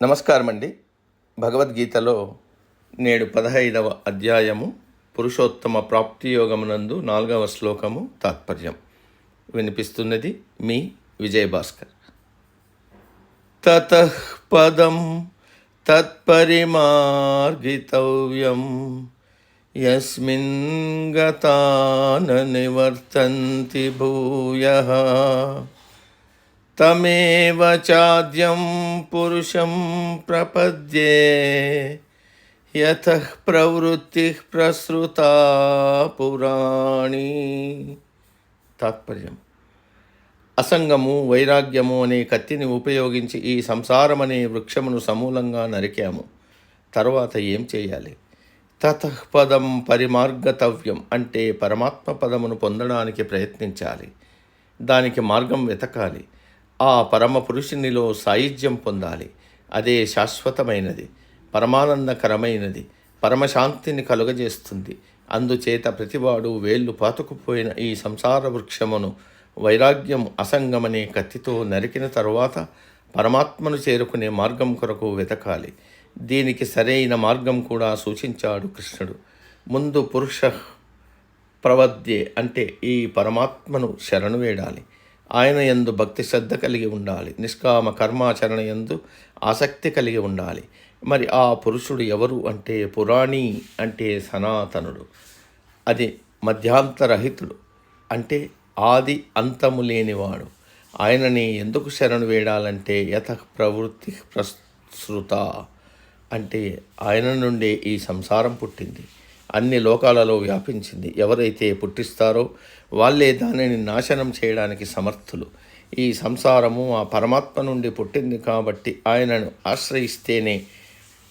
నమస్కారం అండి. భగవద్గీతలో నేడు 15వ అధ్యాయము పురుషోత్తమ ప్రాప్తియోగమునందు 4వ శ్లోకము తాత్పర్యం వినిపిస్తున్నది మీ విజయభాస్కర్. తతః పదం తత్పరిమార్గితవ్యం యస్మిన్ గతా న నివర్తంతి భూయః తమేవ చాద్యం పురుషం ప్రపద్యే యతః ప్రవృత్తి ప్రసృతా పురాణి. తాత్పర్యం: అసంగము, వైరాగ్యము అనే కత్తిని ఉపయోగించి ఈ సంసారమనే వృక్షమును సమూలంగా నరికాము. తరువాత ఏం చేయాలి? తతః పదం పరిమార్గతవ్యం అంటే పరమాత్మ పదమును పొందడానికి ప్రయత్నించాలి. దానికి మార్గం వెతకాలి. ఆ పరమ పురుషునిలో సాయుధ్యం పొందాలి. అదే శాశ్వతమైనది, పరమానందకరమైనది, పరమశాంతిని కలుగజేస్తుంది. అందుచేత ప్రతివాడు వేళ్ళు పాతుకుపోయిన ఈ సంసార వృక్షమును వైరాగ్యం, అసంగమనే కత్తితో నరికిన తరువాత పరమాత్మను చేరుకునే మార్గం కొరకు వెతకాలి. దీనికి సరైన మార్గం కూడా సూచించాడు కృష్ణుడు. ముందు పురుష ప్రవద్యే అంటే ఈ పరమాత్మను శరణు వేడాలి. ఆయన యందు భక్తి శ్రద్ధ కలిగి ఉండాలి. నిష్కామ కర్మాచరణ యందు ఆసక్తి కలిగి ఉండాలి. మరి ఆ పురుషుడు ఎవరు అంటే పురాణి అంటే సనాతనుడు. అది మధ్యాంతరహితుడు అంటే ఆది అంతము లేనివాడు. ఆయనని ఎందుకు శరణు వేడాలంటే యతః ప్రవృత్తి ప్రసృత అంటే ఆయన నుండే ఈ సంసారం పుట్టింది, అన్ని లోకాలలో వ్యాపించింది. ఎవరైతే పుట్టిస్తారో వాళ్ళే దానిని నాశనం చేయడానికి సమర్థులు. ఈ సంసారము ఆ పరమాత్మ నుండి పుట్టింది కాబట్టి ఆయనను ఆశ్రయిస్తేనే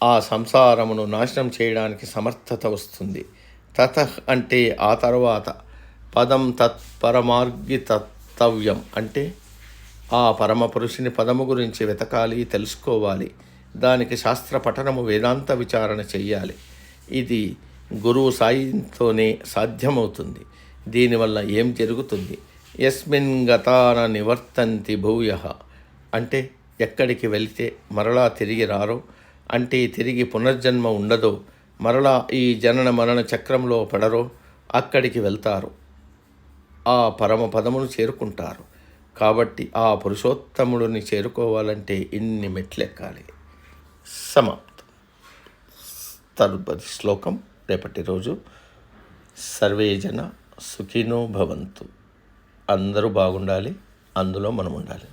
ఆ సంసారమును నాశనం చేయడానికి సమర్థత వస్తుంది. తతః అంటే ఆ తర్వాత, పదం తత్పరమార్గితవ్యం అంటే ఆ పరమ పురుషుని పదము గురించి వెతకాలి, తెలుసుకోవాలి. దానికి శాస్త్ర పఠనము, వేదాంత విచారణ చెయ్యాలి. ఇది గురువు సాయంతోనే సాధ్యమవుతుంది. దీనివల్ల ఏం జరుగుతుంది? యస్మిన్ గతాన నివర్తంతి భూయః అంటే ఎక్కడికి వెళితే మరలా తిరిగి రారో, అంటే తిరిగి పునర్జన్మ ఉండదో, మరలా ఈ జనన మరణ చక్రంలో పడరో అక్కడికి వెళ్తారు. ఆ పరమ పదమును చేరుకుంటారు. కాబట్టి ఆ పురుషోత్తముడిని చేరుకోవాలంటే ఇన్ని మెట్లెక్కాలి. సమాప్తం. తదుపరి శ్లోకం రేపటి రోజు. సర్వే జన సుఖినో భవంతు. అందరూ బాగుండాలి, అందులో మనం ఉండాలి.